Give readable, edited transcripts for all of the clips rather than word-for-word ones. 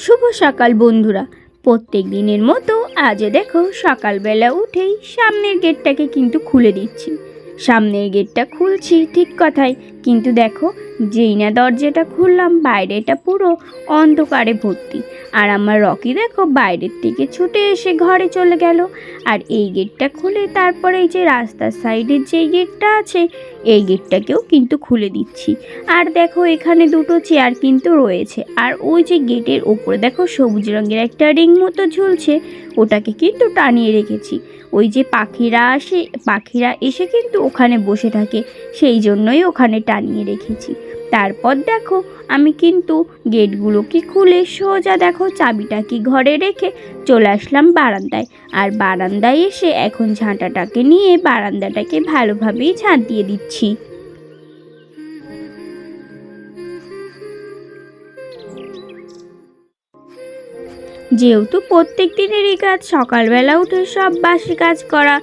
শুভ সকাল বন্ধুরা। প্রত্যেক দিনের মতো আজও দেখো সকালবেলা উঠেই সামনের গেটটাকে কিন্তু খুলে দিচ্ছি। সামনের গেটটা খুলছি ঠিক কথাই, কিন্তু দেখো যেই না দরজাটা খুললাম বাইরেটা পুরো অন্ধকারে ভর্তি। আর আমার রকি দেখো বাইরের থেকে ছুটে এসে ঘরে চলে গেল। আর এই গেটটা খুলে তারপরে এই যে রাস্তার সাইডের যেই গেটটা আছে এই গেটটাকেও কিন্তু খুলে দিচ্ছি। আর দেখো এখানে দুটো চেয়ার কিন্তু রয়েছে। আর ওই যে গেটের ওপরে দেখো সবুজ রঙের একটা রিং মতো ঝুলছে, ওটাকে কিন্তু টানিয়ে রেখেছি। ওই যে পাখিরা এসে কিন্তু ওখানে বসে থাকে, সেই জন্যই ওখানে টানিয়ে রেখেছি। তারপর দেখো আমি কিন্তু গেটগুলোকে খুলে সোজা দেখো চাবিটাকে ঘরে রেখে চলে আসলাম বারান্দায়। আর বারান্দায় এসে এখন ঝাঁটাটাকে নিয়ে বারান্দাটাকে ভালোভাবেই ঝাঁট দিয়ে দিচ্ছি। যেহেতু প্রত্যেক দিনেরই কাজ সকালবেলা উঠে সব বাসি কাজ করা,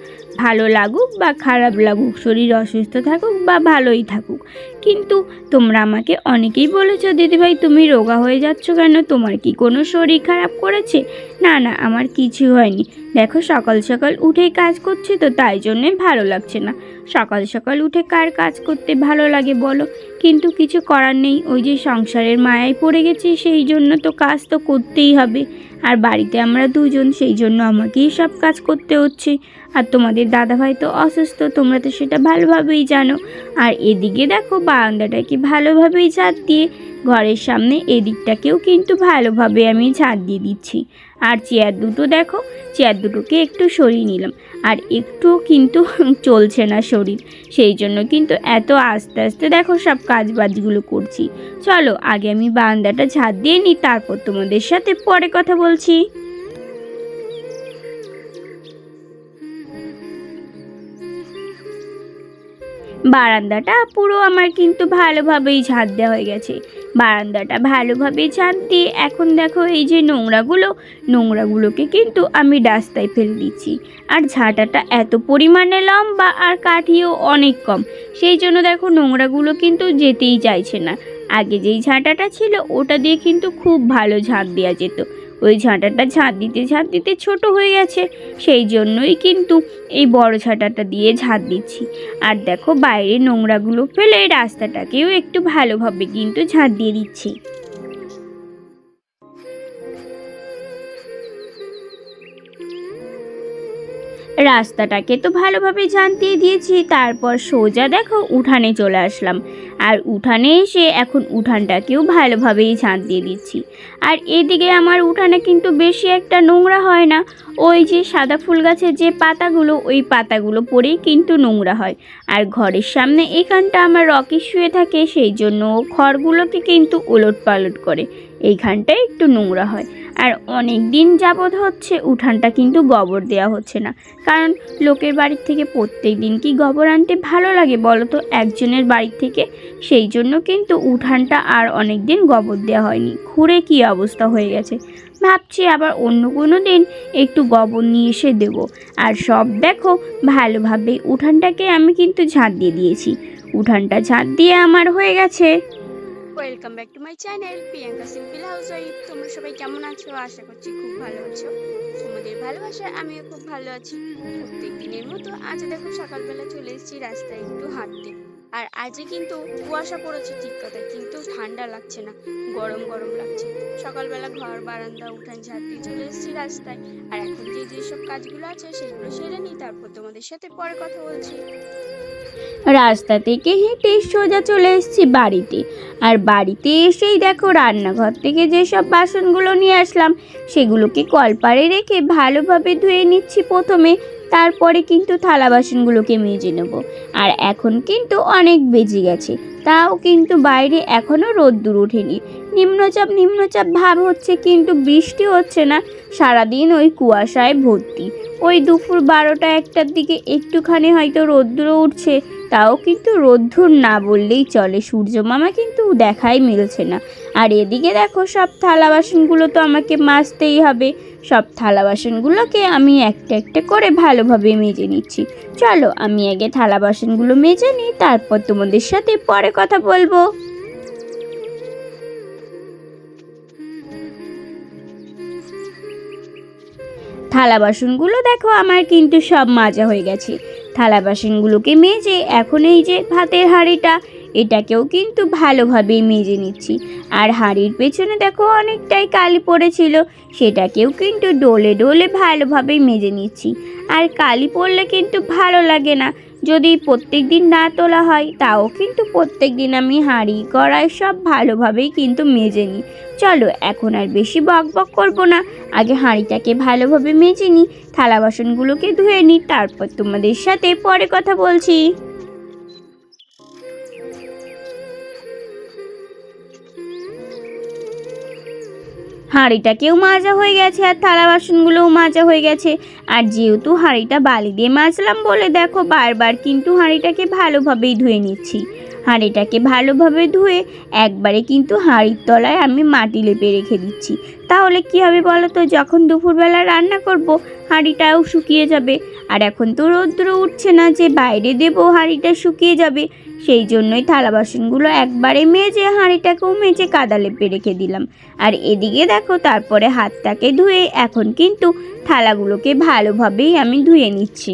ভালো লাগুক বা খারাপ লাগুক, শরীর অসুস্থ থাকুক বা ভালোই থাকুক, কিন্তু তোমরা আমাকে অনেকেই বলেছো দিদিভাই তুমি রোগা হয়ে যাচ্ছ কেন, তোমার কি কোনো শরীর খারাপ করেছে? না না, আমার কিছু হয়নি। দেখো সকাল সকাল উঠেই কাজ করছি তো তাই জন্যে ভালো লাগছে না। সকাল সকাল উঠে কার কাজ করতে ভালো লাগে বলো? কিন্তু কিছু করার নেই, ওই যে সংসারের মায়ায় পড়ে গেছি, সেই জন্য তো কাজ তো করতেই হবে। আর বাড়িতে আমরা দুজন, সেই জন্য আমাকেই সব কাজ করতে হচ্ছে। আর তোমাদের দাদাভাই তো অসুস্থ, তোমরা তো সেটা ভালোভাবেই জানো। আর এদিকে দেখো বারান্দাটাকে ভালোভাবেই ঝাঁট দিয়ে ঘরের সামনে এদিকটাকেও কিন্তু ভালোভাবে আমি ঝাঁট দিয়ে দিচ্ছি। আর চেয়ার দুটোকে একটু সরিয়ে নিলাম। আর একটু কিন্তু চলছে না শরীর, সেই জন্য কিন্তু এত আস্তে আস্তে দেখো সব কাজবাজগুলো করছি। চলো আগে আমি বারান্দাটা ঝাঁট দিয়ে নিই, তারপর তোমাদের সাথে পরে কথা বলছি। বারান্দাটা পুরো আমার কিন্তু ভালোভাবেই ঝাঁট দেওয়া হয়ে গেছে। বারান্দাটা ভালোভাবে ঝাঁট দিয়ে এখন দেখো এই যে নোংরাগুলোকে কিন্তু আমি রাস্তায় ফেলে দিচ্ছি। আর ঝাঁটাটা এত পরিমাণে লম্বা আর কাঠিও অনেক কম, সেই জন্য দেখো নোংরাগুলো কিন্তু যেতেই চাইছে না। আগে যেই ঝাঁটাটা ছিল ওটা দিয়ে কিন্তু খুব ভালো ঝাঁট দেওয়া যেত, ওই ঝাঁটাটা ঝাঁট দিতে ছোট হয়ে গেছে, সেই জন্যই কিন্তু এই বড় ঝাঁটাটা দিয়ে ঝাঁট দিচ্ছি। আর দেখো বাইরে নোংরাগুলো ফেলে রাস্তাটাকেও একটু ভালোভাবে কিন্তু ঝাঁট দিয়ে দিচ্ছি। রাস্তাটাকে তো ভালোভাবে ঝাঁট দিয়ে দিয়েছি, তারপর সোজা দেখো উঠানে চলে আসলাম। আর উঠানে এসে এখন উঠানটাকেও ভালোভাবেই ঝাঁট দিয়ে দিচ্ছি। আর এদিকে আমার উঠানে কিন্তু বেশি একটা নোংরা হয় না, ওই যে সাদা ফুল গাছের যে পাতাগুলো, ওই পাতাগুলো পরেই কিন্তু নোংরা হয়। আর ঘরের সামনে এখানটা আমার রকি শুয়ে থাকে, সেই জন্য খড়গুলোকে কিন্তু ওলট পালট করে, এইখানটায় একটু নোংরা হয়। আর অনেক দিন যাবৎ হচ্ছে উঠানটা কিন্তু গোবর দেওয়া হচ্ছে না, কারণ লোকের বাড়ির থেকে প্রত্যেক দিন কি গোবর আনতে ভালো লাগে বলো তো একজনের বাড়ির থেকে? সেই জন্য কিন্তু উঠানটা আর অনেক দিন গোবর দেওয়া হয়নি, খুঁড়ে কী অবস্থা হয়ে গেছে। ভাবছি আবার অন্য কোনো দিন একটু গোবর নিয়ে এসে দেবো। আর সব দেখো ভালোভাবে উঠানটাকে আমি কিন্তু ঝাঁট দিয়ে দিয়েছি। উঠানটা ঝাঁট দিয়ে আমার হয়ে গেছে। Welcome back to my channel Priyanka simple housewife. তোমরা সবাই কেমন আছো? আশা করছি খুব ভালো আছো। তোমাদের ভালোবাসায় আমিও খুব ভালো আছি। প্রত্যেক দিনের মতো আজ দেখো সকালবেলা চলে এসেছি রাস্তায় একটু হাঁটতে। আর আজকে কিন্তু কুয়াশা পড়েছে ঠিক কথা, কিন্তু ঠান্ডা লাগছে না, গরম গরম লাগছে। সকালবেলা ঘর বারান্দা উঠান ঝাঁট দিয়ে চলে এসেছি রাস্তায়। আর এখন যেসব কাজগুলো আছে সেগুলো সেরে নিই, তারপর তোমাদের সাথে পরে কথা বলছি। রাস্তা থেকে হেঁটে সোজা চলে এসেছি বাড়িতে। আর বাড়িতে এসেই দেখো রান্নাঘর থেকে যেসব বাসনগুলো নিয়ে আসলাম সেগুলোকে কলপারে রেখে ভালোভাবে ধুয়ে নিচ্ছি প্রথমে, তারপরে কিন্তু থালা বাসনগুলোকে মেজে নেব। আর এখন কিন্তু অনেক বেজে গেছে, তাও কিন্তু বাইরে এখনও রোদ্দুর ওঠেনি। নিম্নচাপ ভাব হচ্ছে, কিন্তু বৃষ্টি হচ্ছে না, সারাদিন ওই কুয়াশায় ভর্তি। ওই দুপুর 12টা-1টার দিকে একটুখানি হয়তো রোদ্দুরও উঠছে, তাও কিন্তু রোদ্দুর না বললেই চলে, সূর্য মামা কিন্তু দেখাই মিলছে না। আর এদিকে দেখো সব থালা বাসনগুলো তো আমাকে মাজতেই হবে। সব থালা বাসনগুলোকে আমি একটা একটা করে ভালোভাবে মেজে নিচ্ছি। চলো আমি আগে থালা বাসনগুলো মেজে নিই, তারপর তোমাদের সাথে পরে কথা বলবো। থালা বাসনগুলো দেখো আমার কিন্তু সব মাজা হয়ে গেছে। থালা বাসনগুলোকে মেজে এখন এই যে ভাতের হাঁড়িটা, এটাকেও কিন্তু ভালোভাবেই মেজে নিচ্ছি। আর হাঁড়ির পেছনে দেখো অনেকটাই কালি পড়েছিল, সেটাকেও কিন্তু ডলে ডলে ভালোভাবেই মেজে নিচ্ছি। আর কালি পড়লে কিন্তু ভালো লাগে না, যদি প্রত্যেক দিন না তোলা হয় তাও কিন্তু প্রত্যেক দিন আমি হাঁড়ি কড়াই সব ভালোভাবেই কিন্তু মেজে নিই। চলো এখন আর বেশি বক বক করবো না, আগে হাঁড়িটাকে ভালোভাবে মেজে নিই, থালা বাসনগুলোকে ধুয়ে নিই, তারপর তোমাদের সাথে পরে কথা বলছি। হাঁড়িটাকেও মাজা হয়ে গেছে আর থালা বাসনগুলোও মাজা হয়ে গেছে। আর যেহেতু হাঁড়িটা বালি দিয়ে মাজলাম বলে দেখো বারবার কিন্তু হাঁড়িটাকে ভালোভাবেই ধুয়ে নিচ্ছি। হাঁড়িটাকে ভালোভাবে ধুয়ে একবারে কিন্তু হাঁড়ির তলায় আমি মাটি লেপে রেখে দিচ্ছি। তাহলে কি হবে বলো তো, যখন দুপুরবেলা রান্না করব হাঁড়িটাও শুকিয়ে যাবে। আর এখন তো রৌদ্র উঠছে না যে বাইরে দেবো হাঁড়িটা শুকিয়ে যাবে, সেই জন্যই থালা বাসনগুলো একবারে মেজে হাঁড়িটাকেও মেজে কাদা লেপে রেখে দিলাম। আর এদিকে দেখো তারপরে হাতটাকে ধুয়ে এখন কিন্তু থালাগুলোকে ভালোভাবেই আমি ধুয়ে নিচ্ছি।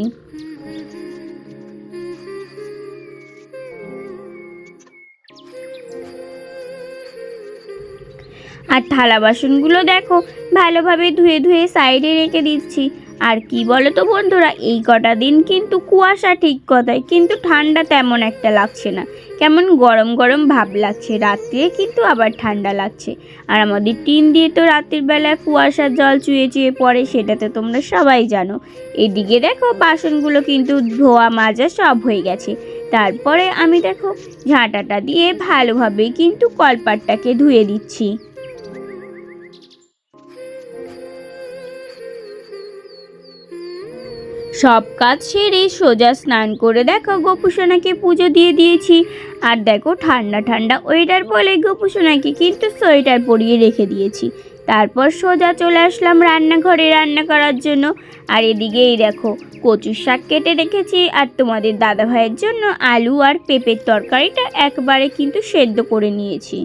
আর থালা বাসনগুলো দেখো ভালোভাবে ধুয়ে ধুয়ে সাইডে রেখে দিচ্ছি। আর কি বলো তো বন্ধুরা, এই কটা দিন কিন্তু কুয়াশা ঠিক কথাই, কিন্তু ঠান্ডা তেমন একটা লাগছে না, কেমন গরম গরম ভাব লাগছে। রাত্রে কিন্তু আবার ঠান্ডা লাগছে। আর আমাদের টিন দিয়ে তো রাতের বেলায় কুয়াশার জল চুয়ে চুয়ে পড়ে, সেটা তো তোমরা সবাই জানো। এদিকে দেখো বাসনগুলো কিন্তু ধোয়া মাজা সব হয়ে গেছে। তারপরে আমি দেখো ঝাঁটাটা দিয়ে ভালোভাবে কিন্তু কলপাটটাকে ধুয়ে দিচ্ছি। সব কাজ সেরে সোজা স্নান করে দেখো গোপুসোনাকে পুজো দিয়ে দিয়েছি। আর দেখো ঠান্ডা ঠান্ডা ওয়েদার বলে গোপুসোনাকে কিন্তু সোয়েটার পরিয়ে রেখে দিয়েছি। তারপর সোজা চলে আসলাম রান্নাঘরে রান্না করার জন্য। আর এদিকে এই দেখো কচুর শাক কেটে রেখেছি, আর তোমাদের দাদা ভাইয়ের জন্য আলু আর পেঁপের তরকারিটা একবারে কিন্তু সেদ্ধ করে নিয়েছি।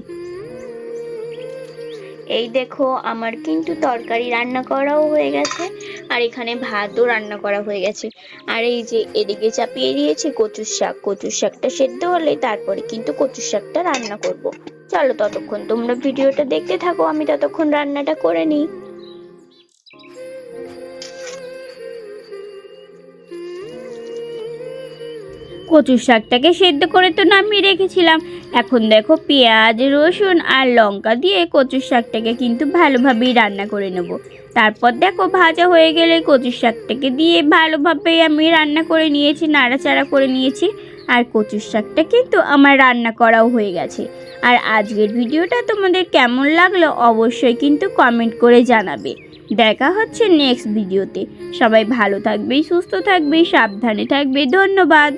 এই দেখো আমার কিন্তু তরকারি রান্না করাও হয়ে গেছে, আর এখানে ভাতও রান্না করা হয়ে গেছে। আর এই যে এদিকে চাপিয়ে দিয়েছি কচুর শাক, কচুর শাকটা সেদ্ধ হলে তারপরে কিন্তু কচুর শাকটা রান্না করব। চলো ততক্ষণ তোমরা ভিডিওটা দেখতে থাকো, আমি ততক্ষণ রান্নাটা করে নিই। কচুর শাকটাকে সেদ্ধ করে তো নামিয়ে রেখেছিলাম। এখন দেখো পেঁয়াজ রসুন আর লঙ্কা দিয়ে কচুর শাকটাকে কিন্তু ভালোভাবেই রান্না করে নেব। তারপর দেখো ভাজা হয়ে গেলে কচুর শাকটাকে দিয়ে ভালোভাবেই আমি রান্না করে নিয়েছি, নাড়াচাড়া করে নিয়েছি। আর কচুর শাকটা কিন্তু আমার রান্না করাও হয়ে গেছে। আর আজকের ভিডিওটা তোমাদের কেমন লাগলো অবশ্যই কিন্তু কমেন্ট করে জানাবে। দেখা হচ্ছে নেক্সট ভিডিওতে। সবাই ভালো থাকবে, সুস্থ থাকবে, সাবধানে থাকবে। ধন্যবাদ।